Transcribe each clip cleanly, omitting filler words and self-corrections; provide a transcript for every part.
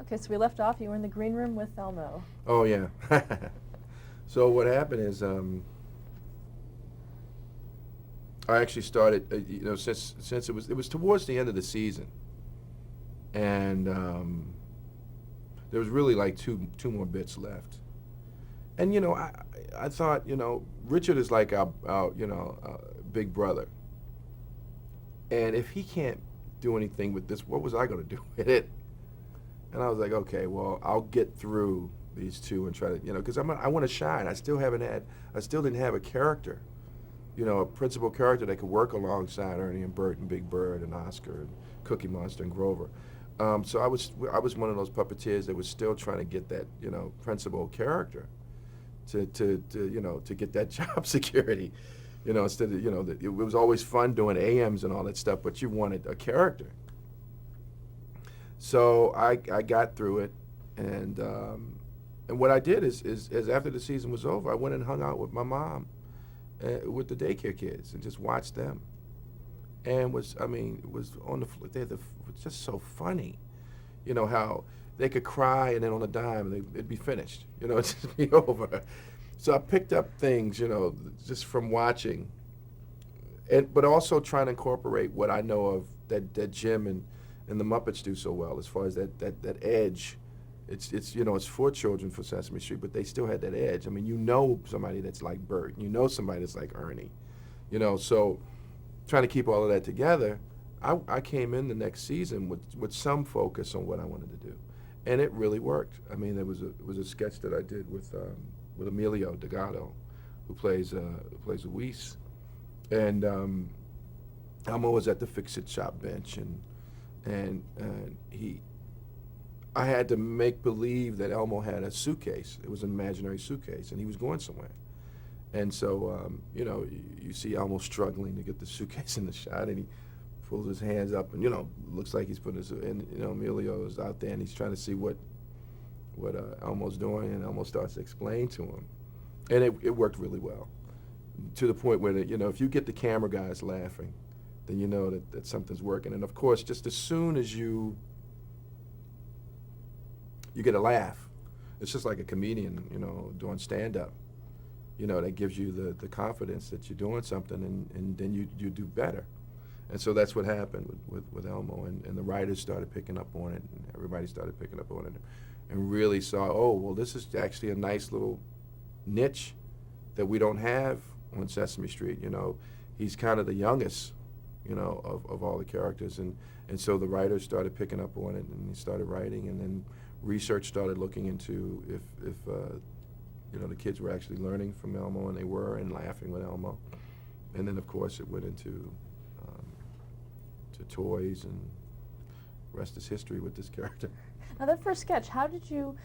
Okay, so we left off. You were in the green room with Elmo. Oh yeah. So what happened is, I actually started, since it was towards the end of the season, and there was really like two more bits left. And I thought, Richard is like our big brother, and if he can't do anything with this, what was I going to do with it? And I was like, okay, well, I'll get through these two and try to, because I want to shine. I still didn't have a character, a principal character that could work alongside Ernie and Bert and Big Bird and Oscar and Cookie Monster and Grover. So I was one of those puppeteers that was still trying to get that, principal character to get that job security, instead of, it was always fun doing AMs and all that stuff, but you wanted a character. So I got through it, and what I did is after the season was over, I went and hung out with my mom, with the daycare kids, and just watched them. And it was on the floor. It was just so funny, how they could cry and then on a dime it'd be finished, it'd just be over. So I picked up things, just from watching, but also trying to incorporate what I know of that Jim and the Muppets do so well, as far as that edge. It's for children, for Sesame Street, but they still had that edge. I mean, somebody that's like Bert, somebody that's like Ernie, so trying to keep all of that together, I came in the next season with some focus on what I wanted to do, and it really worked. I mean, it was a sketch that I did with Emilio Delgado, who plays Luis, and Elmo was at the fix-it shop bench, and I had to make believe that Elmo had a suitcase. It was an imaginary suitcase, and he was going somewhere. And so, you see Elmo struggling to get the suitcase in the shot, and he pulls his hands up, and looks like he's putting his. And Emilio is out there, and he's trying to see what Elmo's doing, and Elmo starts to explain to him, and it worked really well, to the point where if you get the camera guys laughing, then you know that something's working. And of course, just as soon as you get a laugh, it's just like a comedian, doing stand-up. That gives you the confidence that you're doing something, and then you do better. And so that's what happened with Elmo, and the writers started picking up on it, and everybody started picking up on it, and really saw, oh, well, this is actually a nice little niche that we don't have on Sesame Street. He's kind of the youngest, of all the characters, and so the writers started picking up on it, and he started writing, and then research started looking into if the kids were actually learning from Elmo, and they were, and laughing with Elmo. And then, of course, it went into to toys, and the rest is history with this character. Now, that first sketch, how did you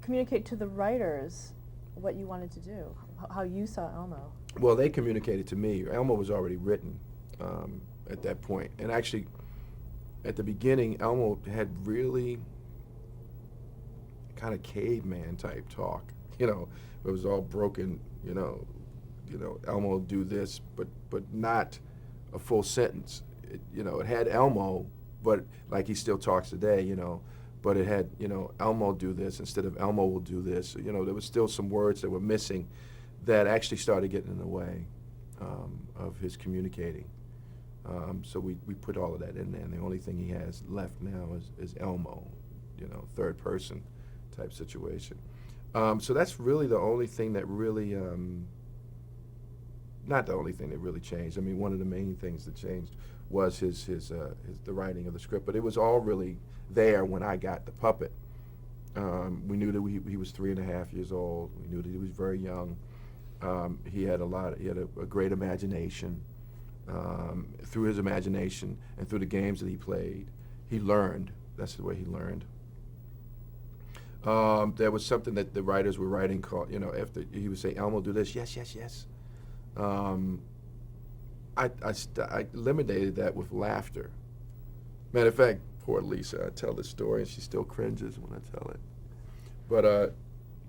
communicate to the writers what you wanted to do, how you saw Elmo? Well, they communicated to me. Elmo was already written at that point. And actually, at the beginning, Elmo had really kind of caveman type talk. It was all broken, Elmo do this, but not a full sentence. It had Elmo, but like he still talks today, but it had, Elmo do this instead of Elmo will do this. There was still some words that were missing that actually started getting in the way of his communicating. So we put all of that in there, and the only thing he has left now is Elmo, third person type situation. So that's really the only thing that really, not the only thing that really changed. I mean, one of the main things that changed was the writing of the script, but it was all really there when I got the puppet. We knew that he was 3.5 years old. We knew that he was very young. He had a great imagination. Through his imagination and through the games that he played, he learned. That's the way he learned. There was something that the writers were writing called, after he would say, Elmo, do this, yes, yes, yes. I eliminated that with laughter. Matter of fact, poor Lisa, I tell this story and she still cringes when I tell it. But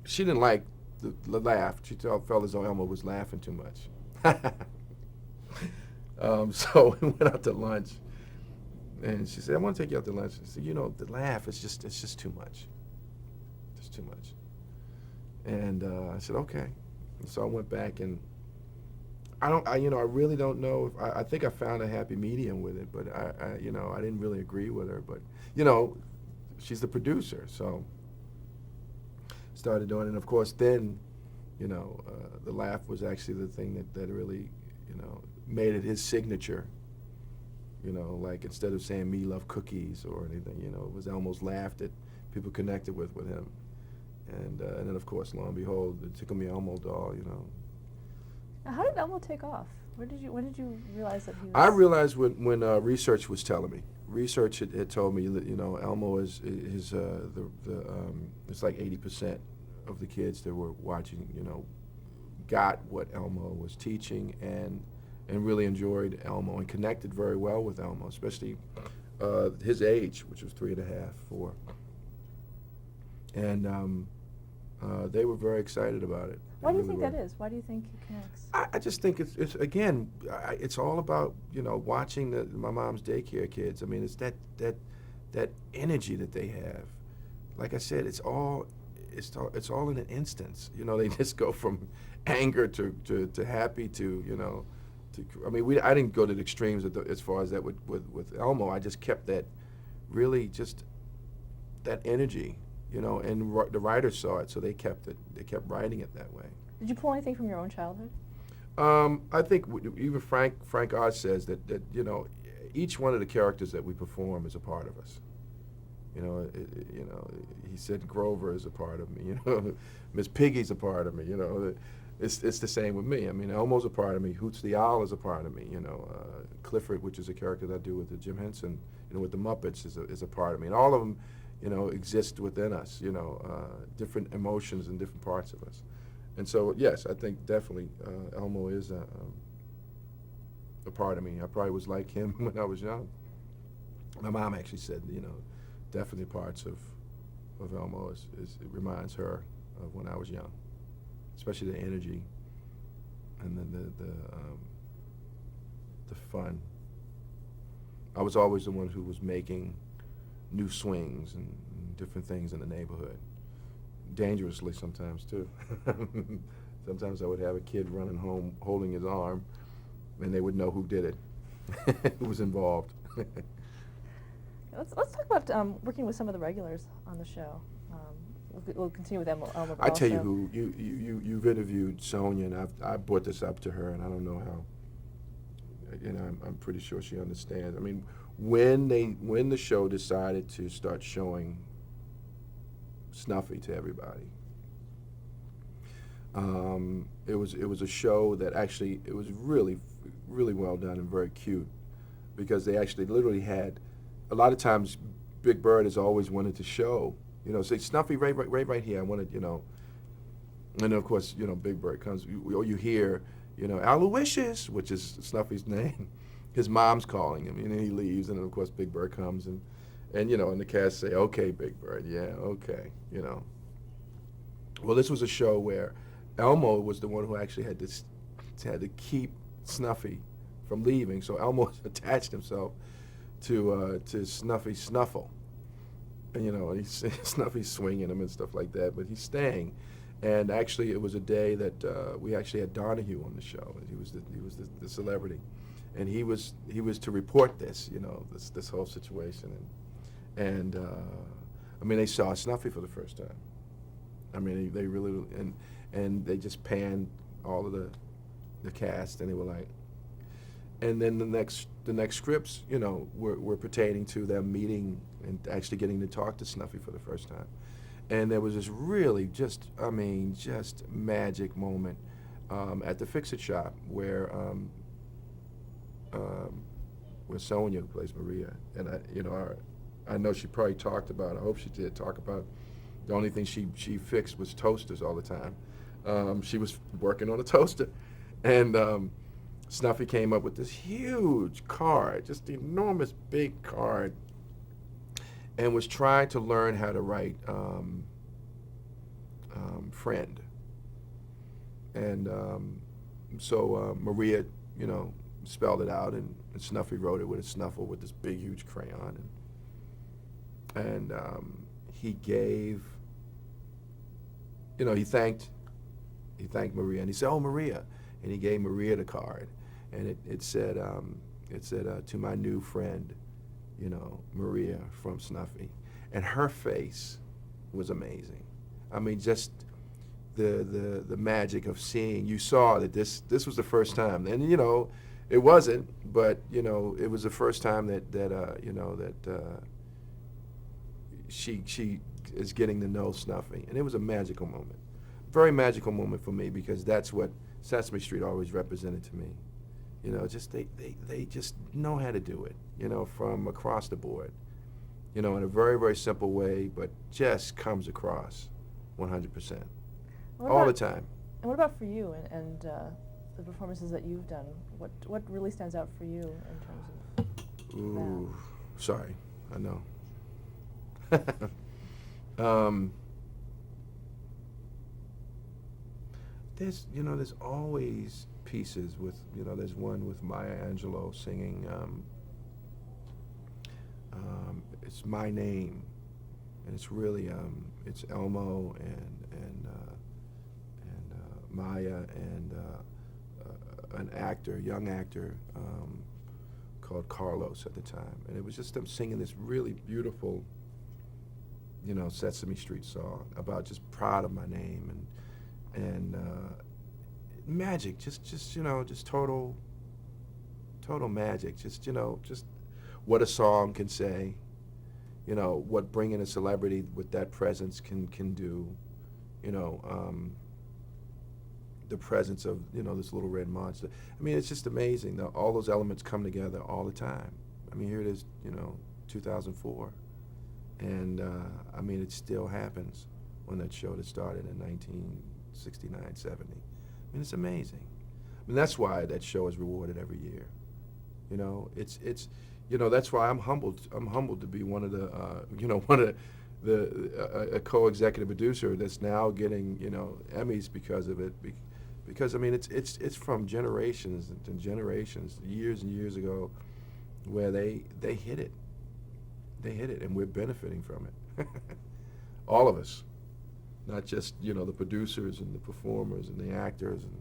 she didn't like the laugh. She felt as though Elmo was laughing too much. So we went out to lunch, And she said, I want to take you out to lunch. I said, the laugh is it's just too much. Just too much. And I said, okay. And so I went back, and I really don't know if I think I found a happy medium with it, but I didn't really agree with her, but she's the producer, so started doing it. And of course, then, the laugh was actually the thing that really, made it his signature. Like instead of saying "me love cookies" or anything, it was Elmo's laugh that people connected with him. And then of course, lo and behold, the Tickle Me Elmo doll. Now, how did Elmo take off? When did you realize that he was? I realized when research was telling me. Research had told me that Elmo is it's like 80% of the kids that were watching got what Elmo was teaching and really enjoyed Elmo and connected very well with Elmo, especially his age, which was 3.5, 4. And they were very excited about it. Why do you think that is? Why do you think he connects? I just think it's again, it's all about watching my mom's daycare kids. I mean, it's that energy that they have. Like I said, it's all in an instance. They just go from anger to happy to I mean, I didn't go to the extremes as far as that with Elmo. I just kept that really just that energy. And the writers saw it, so they kept it. They kept writing it that way. Did you pull anything from your own childhood? I think even Frank Oz says that each one of the characters that we perform is a part of us. He said Grover is a part of me. Miss Piggy's a part of me. It's the same with me. I mean, Elmo's a part of me. Hoots the Owl is a part of me. Clifford, which is a character that I do with Jim Henson, with the Muppets, is a part of me. And all of them, exist within us. Different emotions in different parts of us. And so, yes, I think definitely Elmo is a part of me. I probably was like him when I was young. My mom actually said, definitely parts of Elmo it reminds her of when I was young, especially the energy and then the fun. I was always the one who was making new swings and different things in the neighborhood. Dangerously sometimes too. Sometimes I would have a kid running home holding his arm, and they would know who did it, who was involved. Let's talk about working with some of the regulars on the show. We'll continue with Elmo. I tell you who you've interviewed Sonia, and I brought this up to her, and I don't know how. I'm pretty sure she understands. I mean, when the show decided to start showing Snuffy to everybody, it was a show that actually it was really well done and very cute, because they actually literally had a lot of times Big Bird has always wanted to show, say Snuffy right here. I wanted, and then of course Big Bird comes, you hear Aloysius, which is Snuffy's name. His mom's calling him, and then he leaves, and then of course Big Bird comes, and the cast say, "Okay, Big Bird, yeah, okay," Well, this was a show where Elmo was the one who actually had to keep Snuffy from leaving, so Elmo attached himself to Snuffy Snuffle, and Snuffy's swinging him and stuff like that, but he's staying. And actually, it was a day that we actually had Donahue on the show. He was the celebrity, and he was to report this, this whole situation, and I mean, they saw Snuffy for the first time. I mean, they really and they just panned all of the cast, and they were like, and then the next scripts, were pertaining to them meeting and actually getting to talk to Snuffy for the first time. And there was this really just magic moment at the Fix-It shop where Sonia, who plays Maria, and I know she probably talked about, I hope she did talk about, the only thing she fixed was toasters all the time. She was working on a toaster, and Snuffy came up with this huge card, just enormous big card, and was trying to learn how to write friend. And so Maria, spelled it out, and and Snuffy wrote it with a snuffle with this big, huge crayon, and he gave, he thanked Maria, and he said, "Oh, Maria," and he gave Maria the card, and it said, "To my new friend, Maria from Snuffy," and her face was amazing. I mean, just the magic of seeing. You saw that this was the first time, and it wasn't, but it was the first time that she is getting to know Snuffy, and it was a magical moment, very magical moment for me, because that's what Sesame Street always represented to me. Just they just know how to do it, from across the board, in a very, very simple way, but just comes across 100%. All the time. And what about for you and the performances that you've done? What really stands out for you in terms of Ooh, that? sorry, I know. There's always pieces with, there's one with Maya Angelou singing, it's My Name, and it's really, it's Elmo and Maya and a young actor called Carlos at the time, and it was just them singing this really beautiful, Sesame Street song about just proud of my name and magic, just total magic, just what a song can say, what bringing a celebrity with that presence can do, the presence of this little red monster. I mean, it's just amazing. All those elements come together all the time. I mean, here it is, 2004, and I mean, it still happens on that show that started in 1969, 70. I mean, it's amazing. I mean, that's why that show is rewarded every year. It's that's why I'm humbled. I'm humbled to be one of the a co-executive producer that's now getting Emmys because of it. Because I mean, it's from generations and generations, years and years ago, where they hit it. They hit it, and we're benefiting from it. All of us, not just the producers and the performers and the actors and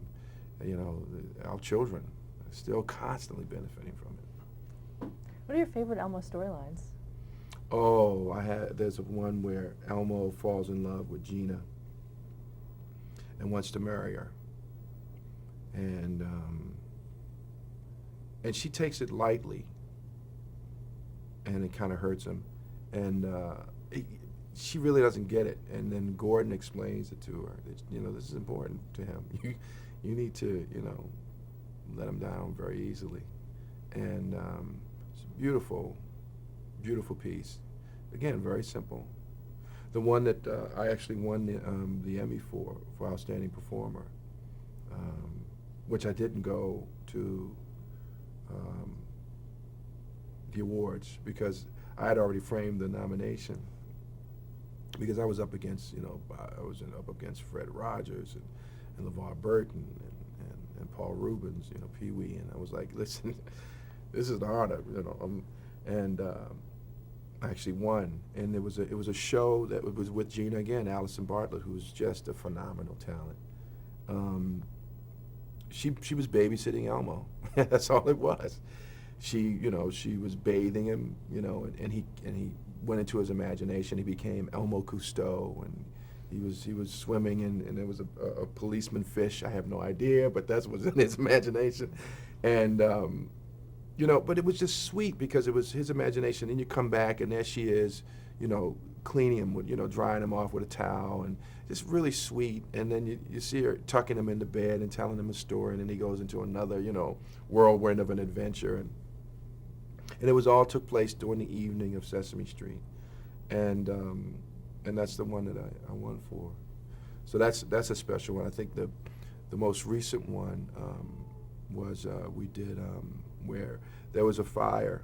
our children are still constantly benefiting from it. What are your favorite Elmo storylines? Oh, there's one where Elmo falls in love with Gina and wants to marry her, and she takes it lightly, and it kind of hurts him, and she really doesn't get it. And then Gordon explains it to her that this is important to him. You need to let him down very easily, and it's a beautiful piece. Again, very simple. The one that I actually won the Emmy for Outstanding Performer, which I didn't go to the awards because I had already framed the nomination, because I was up against up against Fred Rogers and LeVar Burton and Paul Rubens, Pee Wee, and I was like, listen, this is an honor, and I actually won, and it was a show that was with Gina again, Allison Bartlett, who's just a phenomenal talent. She was babysitting Elmo. That's all it was. She was bathing him, and he went into his imagination. He became Elmo Cousteau, and he was swimming, and there was a policeman fish. I have no idea, but that's what's in his imagination, and but it was just sweet because it was his imagination. And you come back, and there she is, cleaning him with, drying him off with a towel, and just really sweet. And then you see her tucking him into bed and telling him a story, and then he goes into another, whirlwind of an adventure. And it was all took place during the evening of Sesame Street, and that's the one that I won for. So that's a special one. I think the most recent one was we did where there was a fire.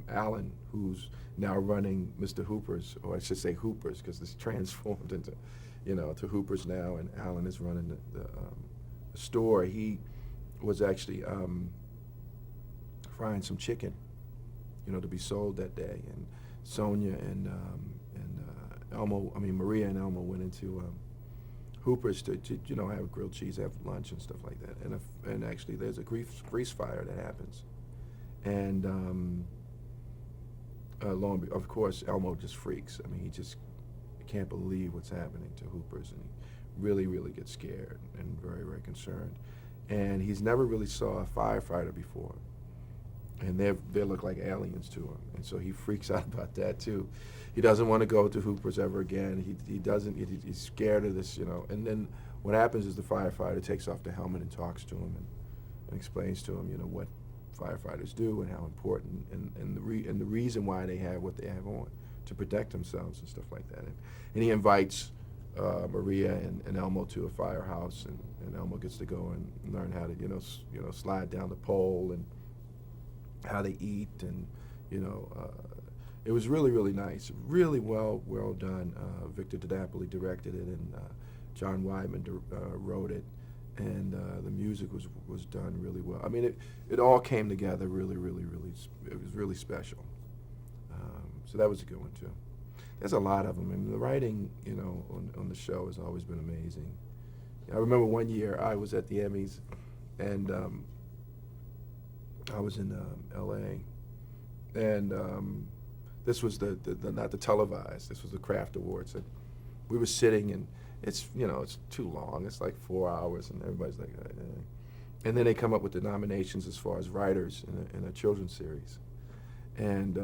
Alan, who's now running Mr. Hooper's, or I should say Hooper's, because it's transformed into, to Hooper's now, and Alan is running the store. He was actually frying some chicken, to be sold that day. And Sonia and Maria and Elmo went into Hooper's to have grilled cheese, have lunch and stuff like that. And actually, there's a grease fire that happens. And of course, Elmo just freaks. He just can't believe what's happening to Hooper's, and he really, really gets scared and very, very concerned. And he's never really saw a firefighter before, and they look like aliens to him, and so he freaks out about that too. He doesn't want to go to Hooper's ever again. He's scared of this, And then what happens is the firefighter takes off the helmet and talks to him and explains to him, what firefighters do and how important and the reason why they have what they have on to protect themselves and stuff like that. And he invites Maria and Elmo to a firehouse, and Elmo gets to go and learn how to slide down the pole and how they eat, and it was really, really nice, really well done. Victor DiNapoli directed it, and John Weidman wrote it, and the music was done really well. It all came together really, really, really. It was really special. So that was a good one too. There's a lot of them. The writing, on the show has always been amazing. I remember one year I was at the Emmys, and I was in L.A. and this was the not the televised. This was the Craft Awards, and we were sitting, and it's too long. It's like 4 hours, and everybody's like, and then they come up with the nominations as far as writers in a children's series, and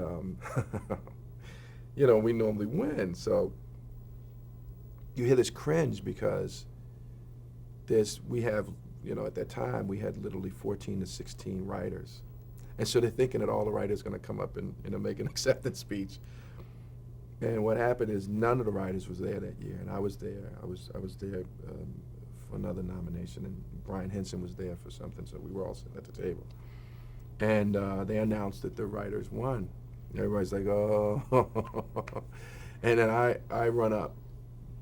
we normally win. So you hear this cringe because we have, at that time we had literally 14 to 16 writers. And so they're thinking that all the writers are going to come up and make an acceptance speech. And what happened is none of the writers was there that year, and I was there. I was there for another nomination, and Brian Henson was there for something, so we were all sitting at the table. And they announced that the writers won. Everybody's like, oh. And then I run up.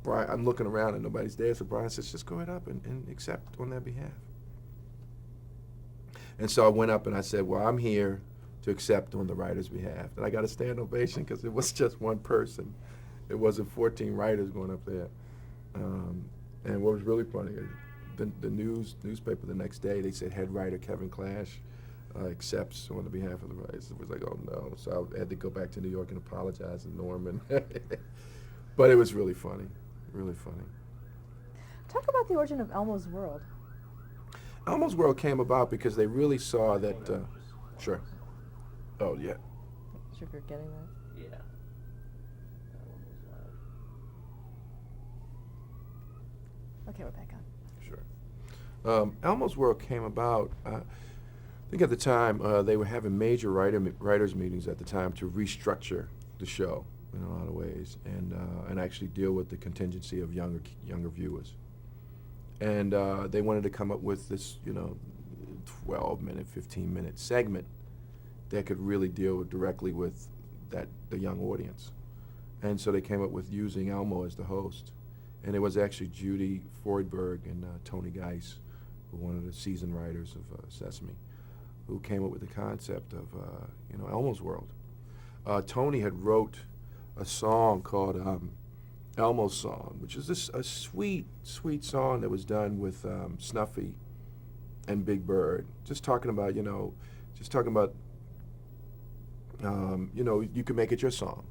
I'm looking around and nobody's there, so Brian says, just go right up and accept on their behalf. And so I went up and I said, well, I'm here to accept on the writer's behalf. And I got a standing ovation because it was just one person. It wasn't 14 writers going up there. And what was really funny, the newspaper the next day, they said head writer Kevin Clash accepts on the behalf of the writers. It was like, oh no. So I had to go back to New York and apologize to Norman. But it was really funny, really funny. Talk about the origin of Elmo's World. Elmo's World came about because they really saw that, sure. Oh, yeah. Not sure if you're getting that. Yeah. That one was loud. Okay, we're back on. Sure. Elmo's World came about, I think at the time, they were having major writers' meetings at the time to restructure the show in a lot of ways, and actually deal with the contingency of younger viewers. And they wanted to come up with this, 12-minute, 15-minute segment that could really deal directly with the young audience. And so they came up with using Elmo as the host. And it was actually Judy Freudberg and Tony Geis, who were one of the seasoned writers of Sesame, who came up with the concept of, Elmo's World. Tony had wrote a song called Elmo's Song, which is a sweet, sweet song that was done with Snuffy and Big Bird. Just talking about, you can make it your song.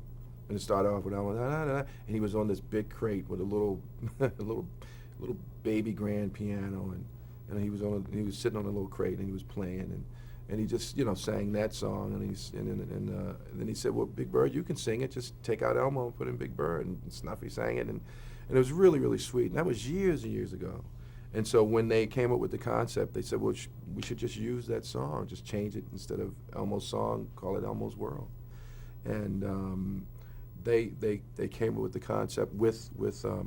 And it started off with Elmo, and he was on this big crate with a little, little baby grand piano, and he was sitting on a little crate and he was playing, and he just sang that song, and then he said, well, Big Bird, you can sing it, just take out Elmo and put in Big Bird, and Snuffy sang it, and it was really, really sweet, and that was years and years ago. And so when they came up with the concept, they said, well, we should just use that song, just change it, instead of Elmo's Song, call it Elmo's World. And they came up with the concept with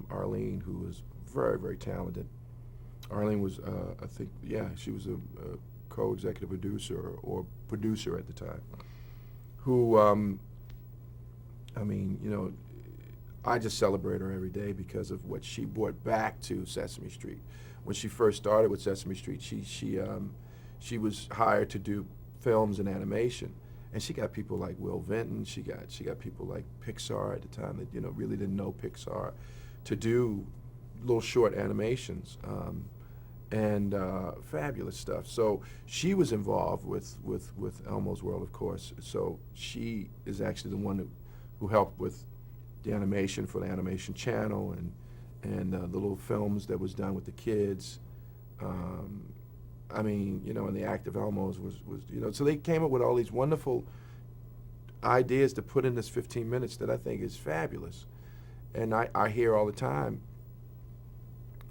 Arlene, who was very, very talented. Arlene was, she was a co-executive producer or producer at the time, who, I just celebrate her every day because of what she brought back to Sesame Street. When she first started with Sesame Street, she was hired to do films and animation. And she got people like Will Vinton. She got people like Pixar at the time that really didn't know Pixar to do little short animations. And fabulous stuff. So she was involved with Elmo's World, of course. So she is actually the one who helped with the animation for the animation channel and the little films that was done with the kids. I mean, and the Act of Elmo's was so they came up with all these wonderful ideas to put in this 15 minutes that I think is fabulous. And I hear all the time,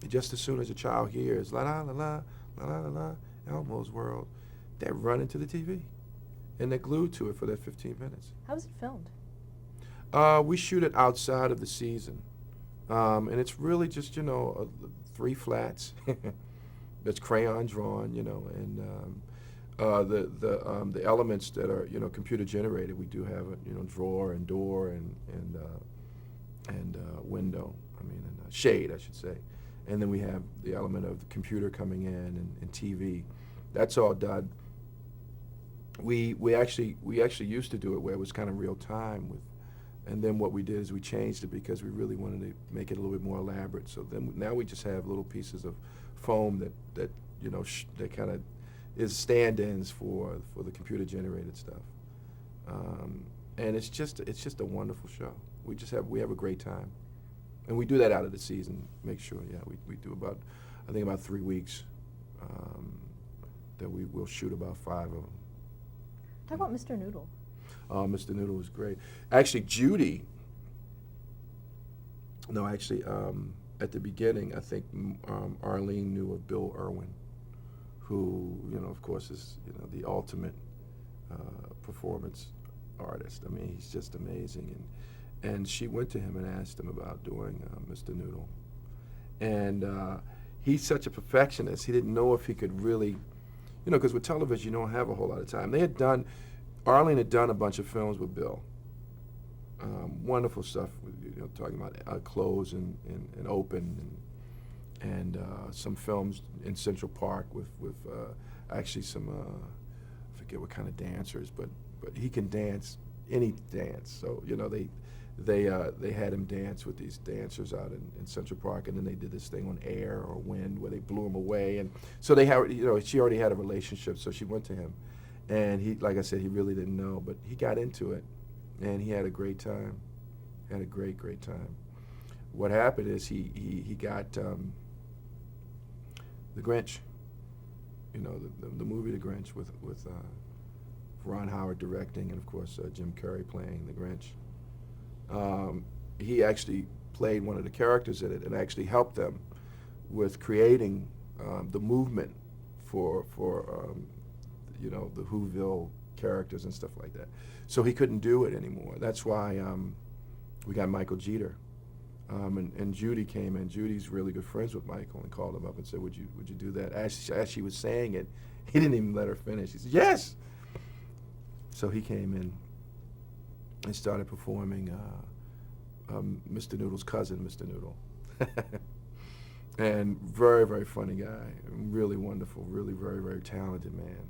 just as soon as a child hears la la la la la la la la Elmo's World, they're running to the TV, and they're glued to it for that 15 minutes. How was it filmed? We shoot it outside of the season, and it's really just 3 flats. That's crayon drawn, and the elements that are computer generated. We do have a drawer and door and window. And shade, I should say. And then we have the element of the computer coming in and TV. That's all done. We actually used to do it where it was kind of real time and then what we did is we changed it because we really wanted to make it a little bit more elaborate. So then now we just have little pieces of foam that that kind of is stand-ins for the computer generated stuff. And it's just a wonderful show. We have a great time. And we do that out of the season. Make sure, we do about 3 weeks. That we'll shoot about 5 of them. Talk about Mr. Noodle. Mr. Noodle was great. Actually, Judy. No, actually, at the beginning, I think Arlene knew of Bill Irwin, who of course is the ultimate performance artist. I mean, he's just amazing. And she went to him and asked him about doing Mr. Noodle. And he's such a perfectionist. He didn't know if he could really, because with television, you don't have a whole lot of time. Arlene had done a bunch of films with Bill. Wonderful stuff, talking about Close and Open and some films in Central Park with actually some, I forget what kind of dancers, but he can dance any dance. So, they had him dance with these dancers out in Central Park, and then they did this thing on Air or Wind where they blew him away, and so they had, she already had a relationship, so she went to him, and he, like I said, he really didn't know, but he got into it, and he had a great time, had a great time. What happened is he got The Grinch, the movie The Grinch with Ron Howard directing, and of course Jim Carrey playing the Grinch. He actually played one of the characters in it and actually helped them with creating the movement for the Whoville characters and stuff like that. So he couldn't do it anymore. That's why we got Michael Jeter. And Judy came in. Judy's really good friends with Michael and called him up and said, would you do that? As she was saying it, he didn't even let her finish. He said, yes! So he came in and started performing Mr. Noodle's cousin, Mr. Noodle. And very, very funny guy, really wonderful, really very, very talented man.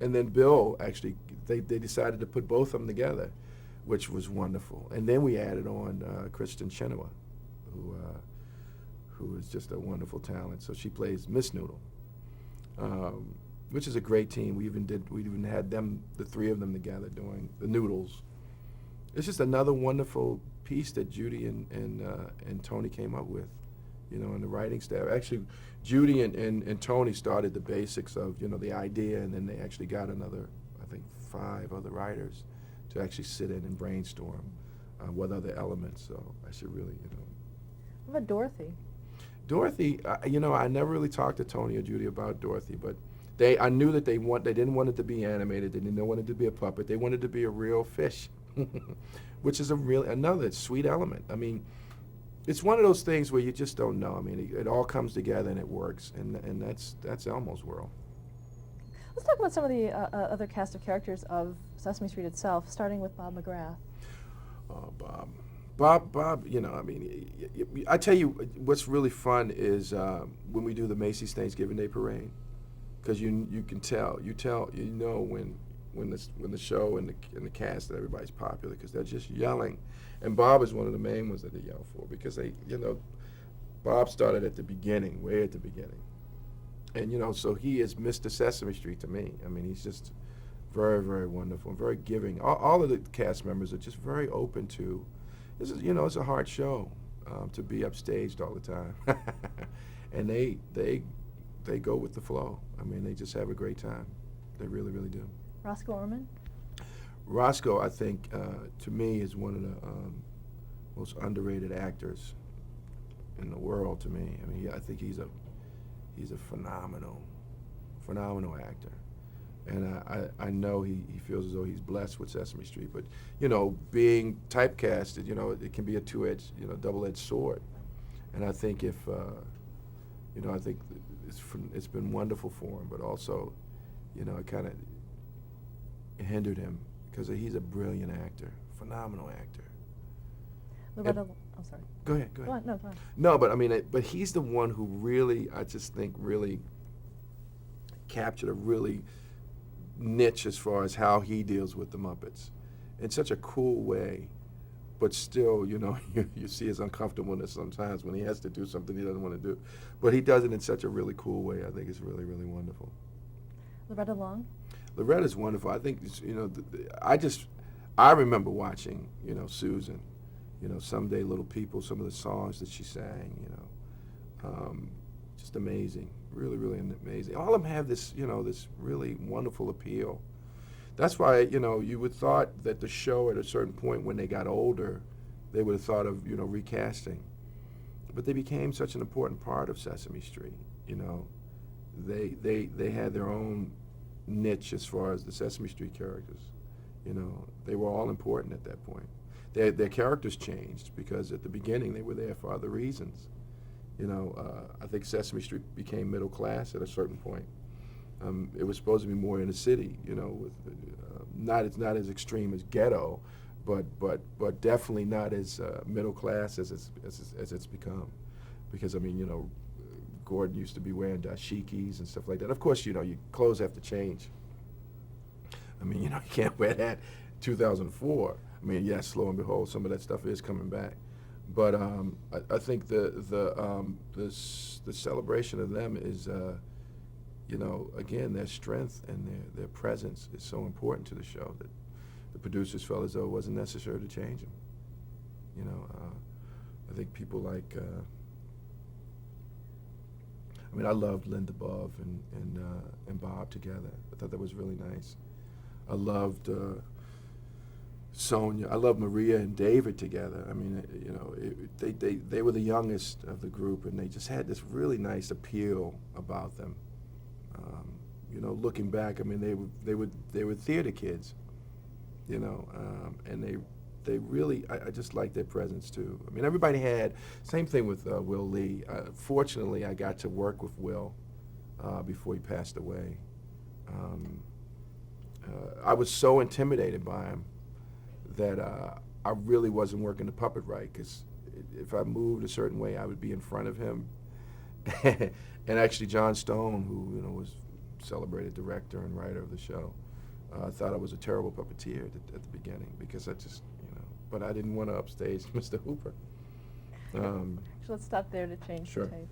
And then Bill, actually, they decided to put both of them together, which was wonderful. And then we added on Kristen Chenoweth, who is just a wonderful talent. So she plays Miss Noodle, which is a great team. We even had them, the 3 of them together doing the Noodles. It's just another wonderful piece that Judy and Tony came up with, and the writing staff. Actually, Judy and Tony started the basics of, the idea, and then they actually got another, I think, 5 other writers to actually sit in and brainstorm what other elements. So I should really, What about Dorothy? Dorothy, I never really talked to Tony or Judy about Dorothy, but I knew that they didn't want it to be animated. They didn't want it to be a puppet. They wanted it to be a real fish, which is another sweet element. I mean, it's one of those things where you just don't know. I mean, it all comes together and it works, and that's Elmo's World. Let's talk about some of the other cast of characters of Sesame Street itself, starting with Bob McGrath. Oh, Bob, I mean, I tell you, what's really fun is when we do the Macy's Thanksgiving Day Parade, because you can tell, you know when the show and the cast and everybody's popular because they're just yelling, and Bob is one of the main ones that they yell for because they, Bob started at the beginning, way at the beginning, and so he is Mr. Sesame Street to me. I mean, he's just very, very wonderful and very giving. All of the cast members are just very open to. This is, it's a hard show to be upstaged all the time, and they go with the flow. I mean, they just have a great time. They really, really do. Roscoe Orman? Roscoe, I think, to me, is one of the most underrated actors in the world. To me, I mean, I think he's a phenomenal actor, and I know he feels as though he's blessed with Sesame Street. But being typecasted, it can be a double-edged sword, and I think I think it's been wonderful for him, but also, it kind of hindered him because he's a brilliant actor, phenomenal actor. Loretta, oh, sorry. Go ahead. Go on, no, go on. No, but I mean, but he's the one who really, I just think, really captured a really niche as far as how he deals with the Muppets in such a cool way, but still, you see his uncomfortableness sometimes when he has to do something he doesn't want to do. But he does it in such a really cool way. I think it's really, really wonderful. Loretta Long? Loretta's wonderful. I think, I remember watching, Susan, Someday Little People, some of the songs that she sang, just amazing, really, really amazing. All of them have this, this really wonderful appeal. That's why, you would thought that the show at a certain point when they got older, they would have thought of, recasting. But they became such an important part of Sesame Street, They had their own niche as far as the Sesame Street characters. They were all important at that point. Their characters changed because at the beginning they were there for other reasons. I think Sesame Street became middle class at a certain point. It was supposed to be more in the city, with not as extreme as ghetto, but definitely not as middle class as it's become. Because Gordon used to be wearing dashikis and stuff like that. Of course, your clothes have to change. I mean, you can't wear that 2004. I mean, yes, lo and behold, some of that stuff is coming back. But I think the celebration of them is, again, their strength and their presence is so important to the show that the producers felt as though it wasn't necessary to change them. I think people like. I loved Linda Bov and Bob together. I thought that was really nice. I loved Sonia. I loved Maria and David together. I mean, they were the youngest of the group, and they just had this really nice appeal about them. Looking back, I mean, they were theater kids, and they really, I just liked their presence too. I mean, everybody had, same thing with Will Lee. Fortunately, I got to work with Will before he passed away. I was so intimidated by him that I really wasn't working the puppet right, because if I moved a certain way, I would be in front of him. And actually, John Stone, who was celebrated director and writer of the show, thought I was a terrible puppeteer at the beginning because I just, but I didn't want to upstage Mr. Hooper. So let's stop there to change Sure. the tape.